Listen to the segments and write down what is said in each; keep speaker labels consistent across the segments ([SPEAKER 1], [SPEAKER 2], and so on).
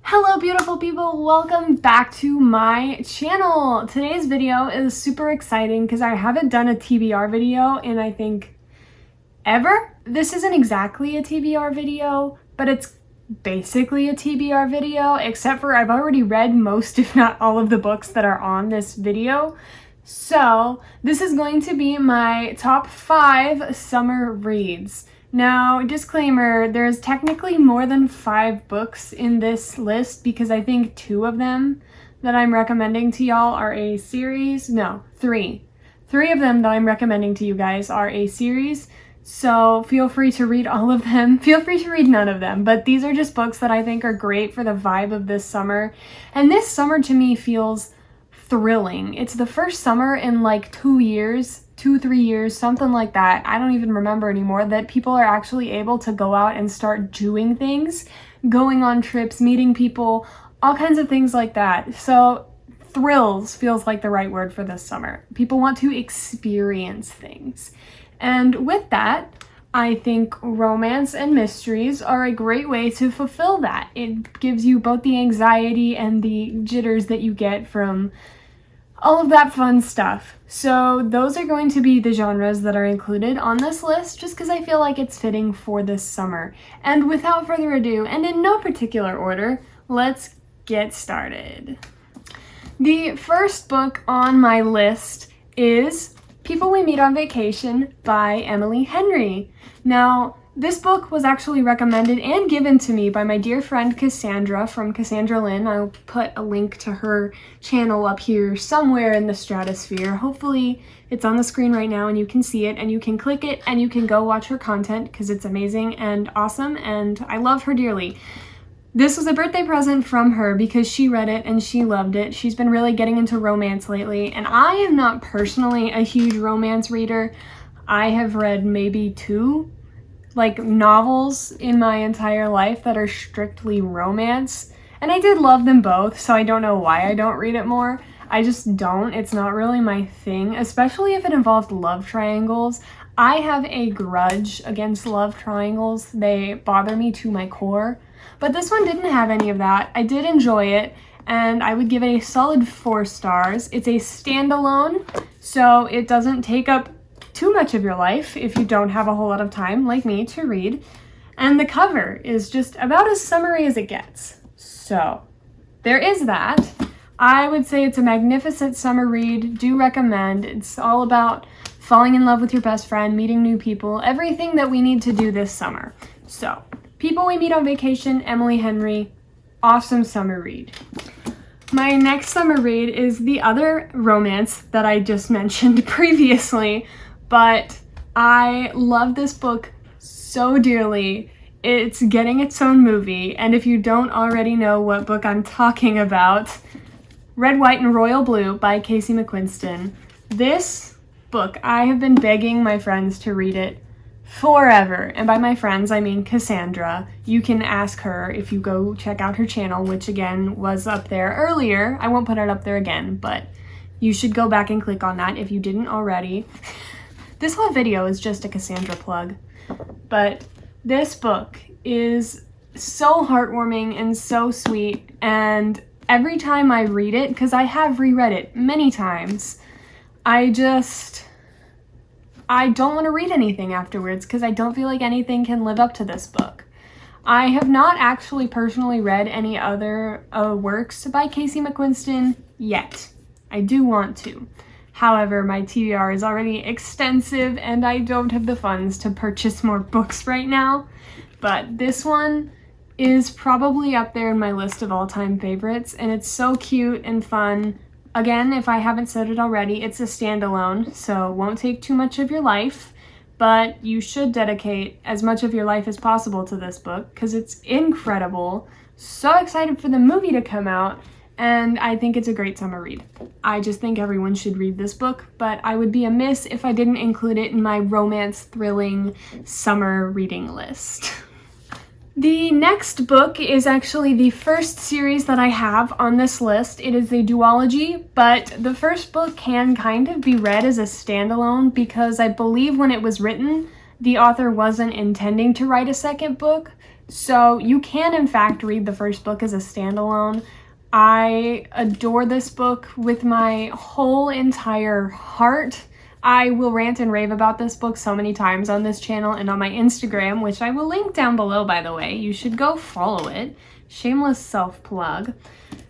[SPEAKER 1] Hello beautiful people, welcome back to my channel. Today's video is super exciting because I haven't done a TBR video in I think ever. This isn't exactly a TBR video, but it's basically a TBR video, except for I've already read most if not all of the books that are on this video. So this is going to be my top 5 summer reads. Now, disclaimer, there's technically more than 5 books in this list because I think 2 of them that I'm recommending to y'all are a series. No, 3. 3 of them that I'm recommending to you guys are a series, so feel free to read all of them. Feel free to read none of them, but these are just books that I think are great for the vibe of this summer. And this summer to me feels thrilling. It's the first summer in like 2 years, 2-3 years, something like that. I don't even remember anymore, that people are actually able to go out and start doing things, going on trips, meeting people, all kinds of things like that. So thrills feels like the right word for this summer. People want to experience things. And with that, I think romance and mysteries are a great way to fulfill that. It gives you both the anxiety and the jitters that you get from all of that fun stuff. So those are going to be the genres that are included on this list just because I feel like it's fitting for this summer. And without further ado, and in no particular order, let's get started. The first book on my list is People We Meet on Vacation by Emily Henry. Now, this book was actually recommended and given to me by my dear friend Cassandra from Cassandra Lynn. I'll put a link to her channel up here somewhere in the stratosphere. Hopefully it's on the screen right now and you can see it and you can click it and you can go watch her content because it's amazing and awesome and I love her dearly. This was a birthday present from her because she read it and she loved it. She's been really getting into romance lately, and I am not personally a huge romance reader. I have read maybe 2 novels in my entire life that are strictly romance, and I did love them both, so I don't know why I don't read it more. I just don't. It's not really my thing, especially if it involved love triangles. I have a grudge against love triangles. They bother me to my core. But this one didn't have any of that. I did enjoy it, and I would give it a solid 4 stars. It's a standalone, so it doesn't take up too much of your life if you don't have a whole lot of time, like me, to read. And the cover is just about as summery as it gets. So there is that. I would say it's a magnificent summer read. Do recommend. It's all about falling in love with your best friend, meeting new people, everything that we need to do this summer. So People We Meet on Vacation, Emily Henry, awesome summer read. My next summer read is the other romance that I just mentioned previously, but I love this book so dearly. It's getting its own movie, and if you don't already know what book I'm talking about, Red, White, and Royal Blue by Casey McQuiston. This book, I have been begging my friends to read it forever, and by my friends I mean Cassandra. You can ask her if you go check out her channel, which again was up there earlier. I won't put it up there again, but you should go back and click on that if you didn't already. This whole video is just a Cassandra plug, but this book is so heartwarming and so sweet, and every time I read it, because I have reread it many times, I don't want to read anything afterwards because I don't feel like anything can live up to this book. I have not actually personally read any other works by Casey McQuiston yet. I do want to. However, my TBR is already extensive and I don't have the funds to purchase more books right now. But this one is probably up there in my list of all-time favorites, and it's so cute and fun. Again, if I haven't said it already, it's a standalone, so it won't take too much of your life, but you should dedicate as much of your life as possible to this book because it's incredible. So excited for the movie to come out, and I think it's a great summer read. I just think everyone should read this book, but I would be amiss if I didn't include it in my romance thrilling summer reading list. The next book is actually the first series that I have on this list. It is a duology, but the first book can kind of be read as a standalone because I believe when it was written, the author wasn't intending to write a second book. So you can in fact read the first book as a standalone. I adore this book with my whole entire heart. I will rant and rave about this book so many times on this channel and on my Instagram, which I will link down below, by the way. You should go follow it. Shameless self-plug.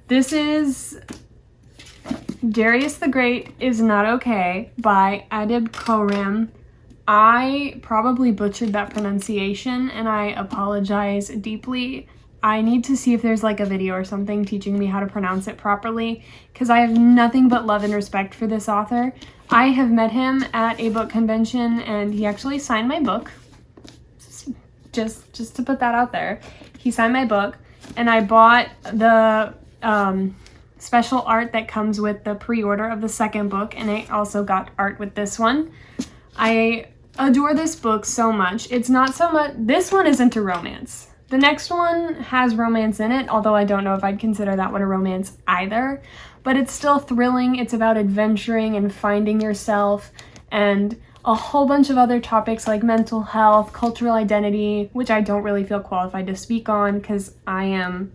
[SPEAKER 1] This is Darius the Great Is Not Okay by Adib Khorram. I probably butchered that pronunciation and I apologize deeply. I need to see if there's like a video or something teaching me how to pronounce it properly, because I have nothing but love and respect for this author. I have met him at a book convention and he actually signed my book. Just to put that out there. He signed my book and I bought the special art that comes with the pre-order of the second book, and I also got art with this one. I adore this book so much. It's not so much, this one isn't a romance. The next one has romance in it, although I don't know if I'd consider that one a romance either, but it's still thrilling. It's about adventuring and finding yourself and a whole bunch of other topics like mental health, cultural identity, which I don't really feel qualified to speak on because I am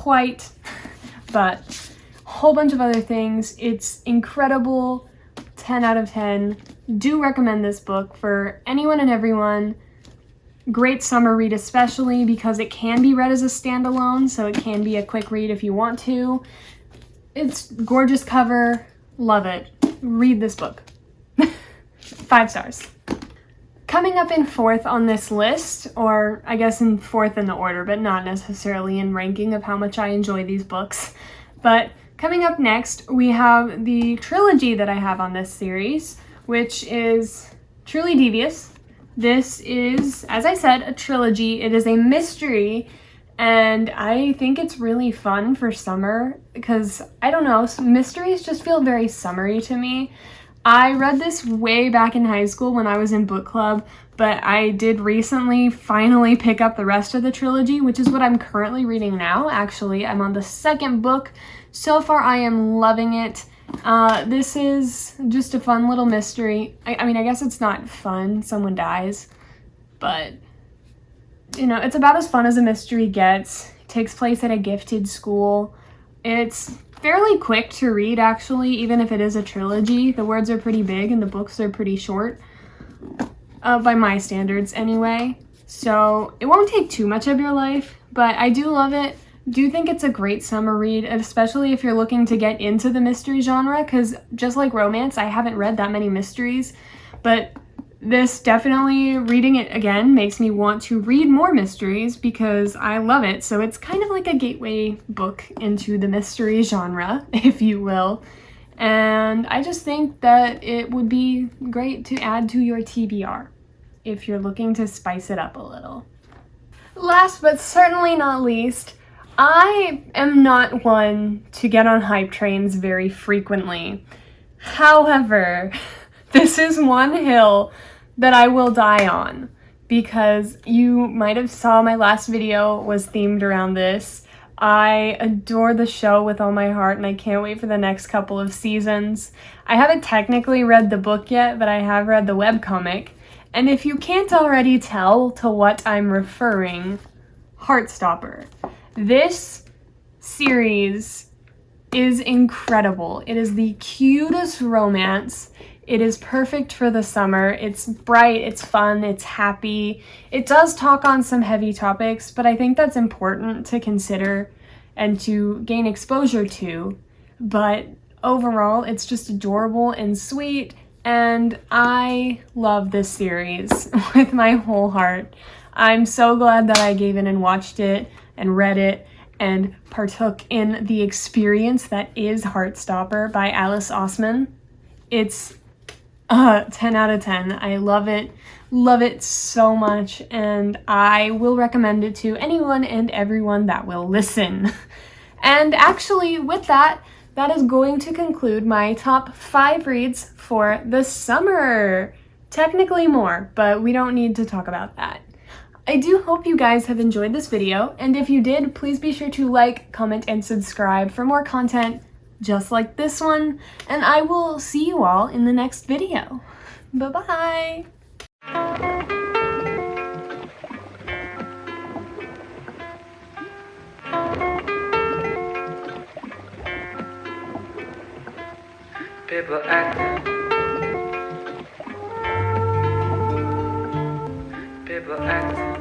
[SPEAKER 1] white, but a whole bunch of other things. It's incredible, 10 out of 10. Do recommend this book for anyone and everyone. Great summer read, especially because it can be read as a standalone, so it can be a quick read if you want to. It's gorgeous cover, love it. Read this book. 5 stars. Coming up in 4th on this list, or I guess in 4th in the order, but not necessarily in ranking of how much I enjoy these books. But coming up next, we have the trilogy that I have on this series, which is Truly Devious. This is, as I said, a trilogy. It is a mystery, and I think it's really fun for summer because, I don't know, mysteries just feel very summery to me. I read this way back in high school when I was in book club, but I did recently finally pick up the rest of the trilogy, which is what I'm currently reading now. Actually, I'm on the 2nd book. So far, I am loving it. This is just a fun little mystery. I mean, I guess it's not fun, someone dies, but, you know, it's about as fun as a mystery gets. It takes place at a gifted school. It's fairly quick to read, actually, even if it is a trilogy. The words are pretty big and the books are pretty short, by my standards anyway. So it won't take too much of your life, but I do love it. Do think it's a great summer read, especially if you're looking to get into the mystery genre, because just like romance, I haven't read that many mysteries, but this definitely, reading it again, makes me want to read more mysteries because I love it. So it's kind of like a gateway book into the mystery genre, if you will. And I just think that it would be great to add to your TBR if you're looking to spice it up a little. Last but certainly not least, I am not one to get on hype trains very frequently. However, this is one hill that I will die on because you might have saw my last video was themed around this. I adore the show with all my heart and I can't wait for the next couple of seasons. I haven't technically read the book yet, but I have read the webcomic. And if you can't already tell to what I'm referring, Heartstopper. This series is incredible. It is the cutest romance. It is perfect for the summer. It's bright, it's fun, it's happy. It does talk on some heavy topics, but I think that's important to consider and to gain exposure to. But overall, it's just adorable and sweet, and I love this series with my whole heart. I'm so glad that I gave in and watched it and read it and partook in the experience that is Heartstopper by Alice Oseman. It's 10 out of 10. I love it so much, and I will recommend it to anyone and everyone that will listen. And actually, with that, that is going to conclude my top 5 reads for the summer. Technically more, but we don't need to talk about that. I do hope you guys have enjoyed this video, and if you did, please be sure to like, comment, and subscribe for more content just like this one, and I will see you all in the next video. Bye-bye!
[SPEAKER 2] People acting. People acting.